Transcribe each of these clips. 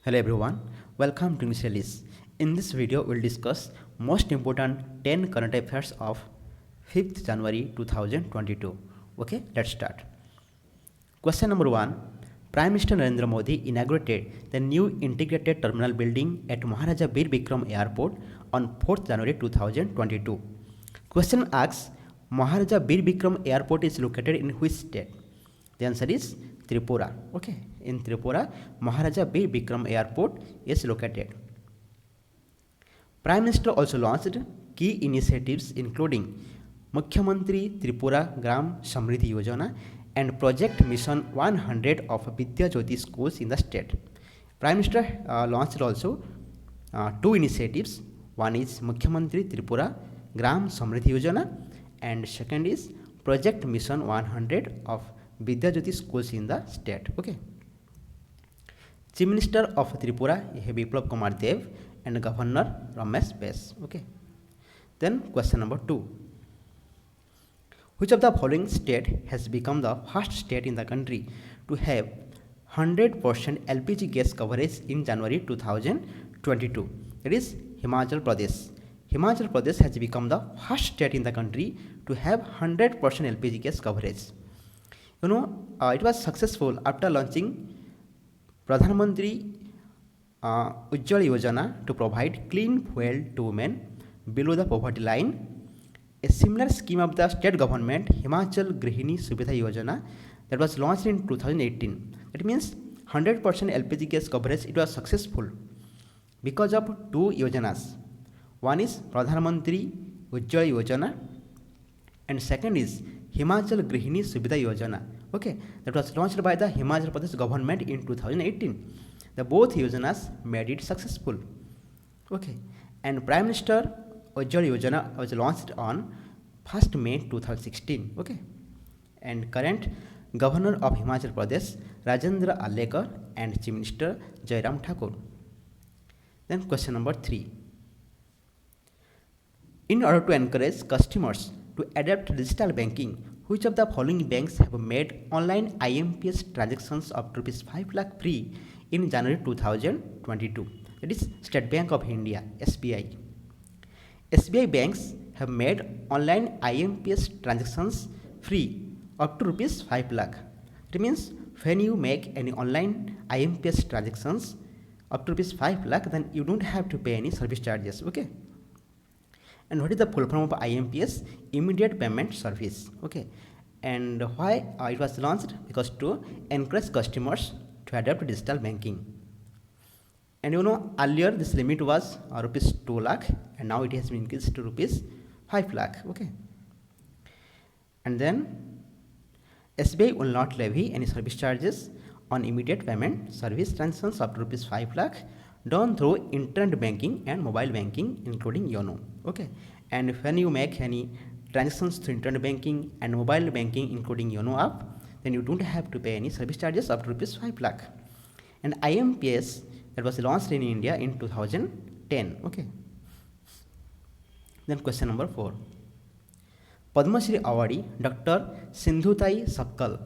Hello everyone, welcome to Initialis. In this video, we'll discuss most important 10 current affairs of 5th January 2022. Okay, let's start. Question number 1. Prime Minister Narendra Modi inaugurated the new integrated terminal building at Maharaja Bir Bikram Airport on 4th January 2022. Question asks, Maharaja Bir Bikram Airport is located in which state? The answer is Tripura. Okay, in Tripura, Maharaja Bir Bikram Airport is located. Prime Minister also launched key initiatives including Mukhyamantri Tripura Gram Samriddhi Yojana and Project Mission 100 of Vidya Jyoti schools in the state. Prime Minister launched also two initiatives. One is Mukhyamantri Tripura Gram Samriddhi Yojana and second is Project Mission 100 of Vidya Jyoti schools in the state. Okay. Chief Minister of Tripura Biplab Kumar Dev and Governor Ramesh Bes. Okay. Then question number 2. Which of the following state has become the first state in the country to have 100% LPG gas coverage in January 2022? It is Himachal Pradesh. Himachal Pradesh has become the first state in the country to have 100% LPG gas coverage. It was successful after launching Pradhan Mantri Ujjwala Yojana to provide clean fuel to women below the poverty line. A similar scheme of the state government, Himachal Grihini Subhidha Yojana, that was launched in 2018. That means 100% LPG gas coverage. It was successful because of two yojanas. One is Pradhan Mantri Ujjwala Yojana and second is Himachal Grihini Subhidha Yojana. Okay, that was launched by the Himachal Pradesh government in 2018. The both yojanas made it successful. Okay, and Prime Minister Ujjwala Yojana was launched on 1st May 2016. Okay, and current Governor of Himachal Pradesh Rajendra Alekar and Chief Minister Jairam Thakur. Then question number 3. In order to encourage customers to adopt digital banking, which of the following banks have made online IMPS transactions up to ₹5 lakh free in January 2022? That is State Bank of India, SBI. SBI banks have made online IMPS transactions free up to ₹5 lakh. It means when you make any online IMPS transactions up to ₹5 lakh, then you don't have to pay any service charges. Okay. And what is the full form of IMPS? Immediate Payment Service. Okay. And why it was launched? Because to encourage customers to adopt digital banking. And earlier this limit was ₹2 lakh and now it has been increased to ₹5 lakh. Okay. And then SBI will not levy any service charges on immediate payment service transactions up to ₹5 lakh done through internet banking and mobile banking including YONO. Okay, and when you make any transactions through internet banking and mobile banking including YONO app, then you don't have to pay any service charges up to ₹5 lakh. And IMPS that was launched in India in 2010. Okay. Then question number 4. Padma Shri awardee Dr. Sindhutai Sapkal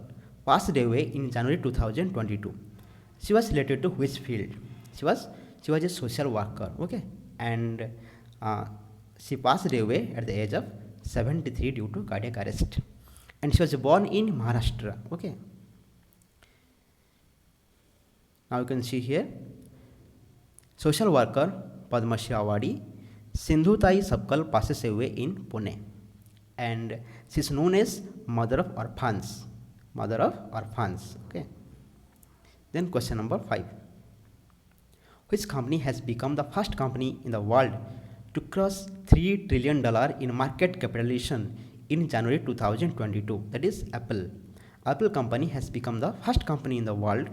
passed away in January 2022. She was related to which field? She was a social worker. Okay, and she passed away at the age of 73 due to cardiac arrest, and she was born in Maharashtra. Okay, now you can see here social worker Padma Shri awardee Sindhutai Sapkal passes away in Pune, and she is known as mother of orphans. Okay, then question number 5. Which company has become the first company in the world to cross $3 trillion in market capitalization in January 2022? That is Apple. Apple company has become the first company in the world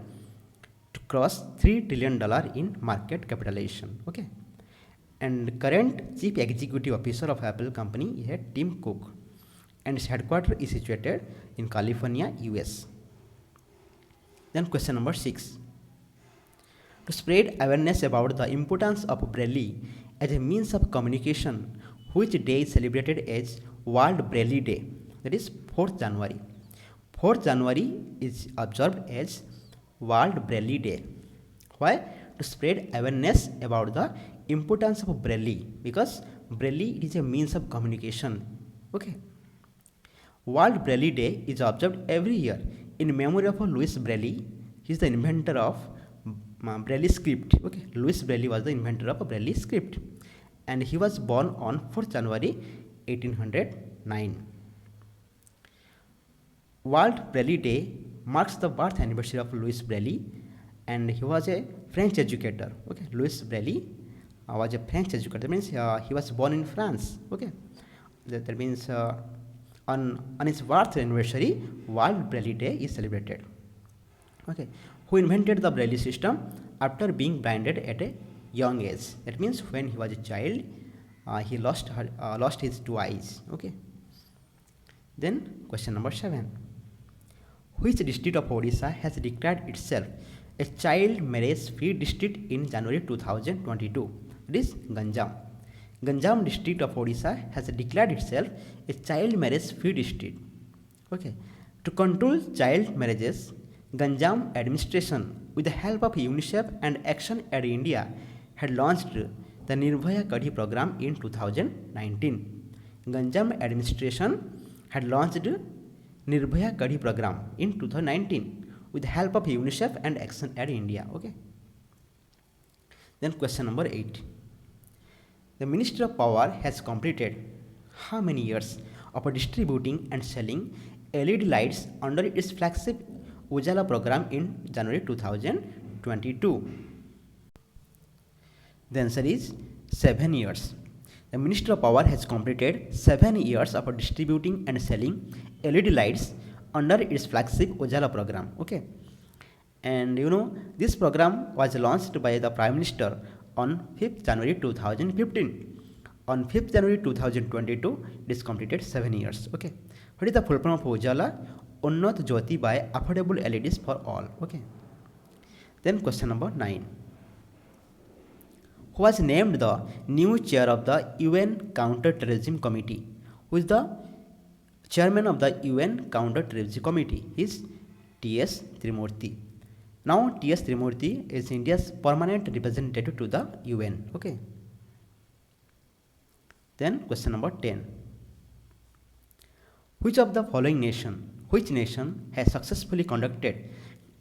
to cross $3 trillion in market capitalization. Okay, and current chief executive officer of Apple company is Tim Cook, and its headquarters is situated in California, US. Then question number 6. To spread awareness about the importance of Braille as a means of communication, which day is celebrated as World Braille Day? That is 4th January. 4th January is observed as World Braille Day. Why? to spread awareness about the importance of Braille, because Braille is a means of communication. Okay. World Braille Day is observed every year in memory of Louis Braille. He is the inventor of Braille script. Okay, Louis Braille was the inventor of Braille script, and he was born on 4th January 1809. World Braille Day marks the birth anniversary of Louis Braille, and he was a French educator. Okay, Louis Braille was a French educator. That means he was born in France. Okay, that means on his birth anniversary, World Braille Day is celebrated. Okay, who invented the Braille system after being blinded at a young age. That means when he was a child, he lost his two eyes. Okay. Then question number 7. Which district of Odisha has declared itself a child marriage free district in January 2022? It is Ganjam. Ganjam district of Odisha has declared itself a child marriage free district. Okay. To control child marriages, Ganjam administration, with the help of UNICEF and Action Aid India, had launched the Nirbhaya Kadhi program in 2019. Ganjam administration had launched Nirbhaya Kadhi program in 2019 with the help of UNICEF and Action Aid India. Okay. Then question number 8. The Ministry of Power has completed how many years of distributing and selling LED lights under its flagship Ujala program in January 2022? The answer is 7 years. The Ministry of Power has completed 7 years of distributing and selling LED lights under its flagship Ujala program. Okay. And this program was launched by the Prime Minister on 5th January 2015. On 5th January 2022, it is completed 7 years. Okay. What is the full form of Ujala? Unnat Jyoti by affordable LEDs for all. Okay. Then question number 9. Who was named the new chair of the UN Counter-Terrorism Committee? Who is the chairman of the UN Counter-Terrorism Committee? Is T.S. Trimurti. Now T.S. Trimurti is India's permanent representative to the UN. Okay. Then question number 10. Which nation has successfully conducted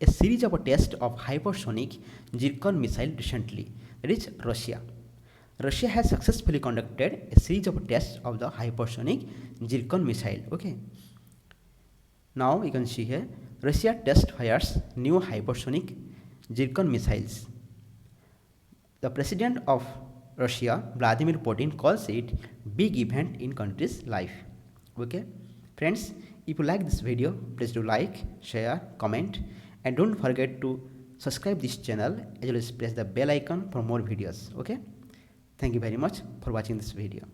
a series of tests of hypersonic Zircon missile recently? That is Russia. Russia has successfully conducted a series of tests of the hypersonic Zircon missile. Okay. Now you can see here, Russia test fires new hypersonic Zircon missiles. The president of Russia, Vladimir Putin, calls it big event in country's life. Okay. Friends, if you like this video, please do like, share, comment, and don't forget to subscribe this channel as well as press the bell icon for more videos. Okay. Thank you very much for watching this video.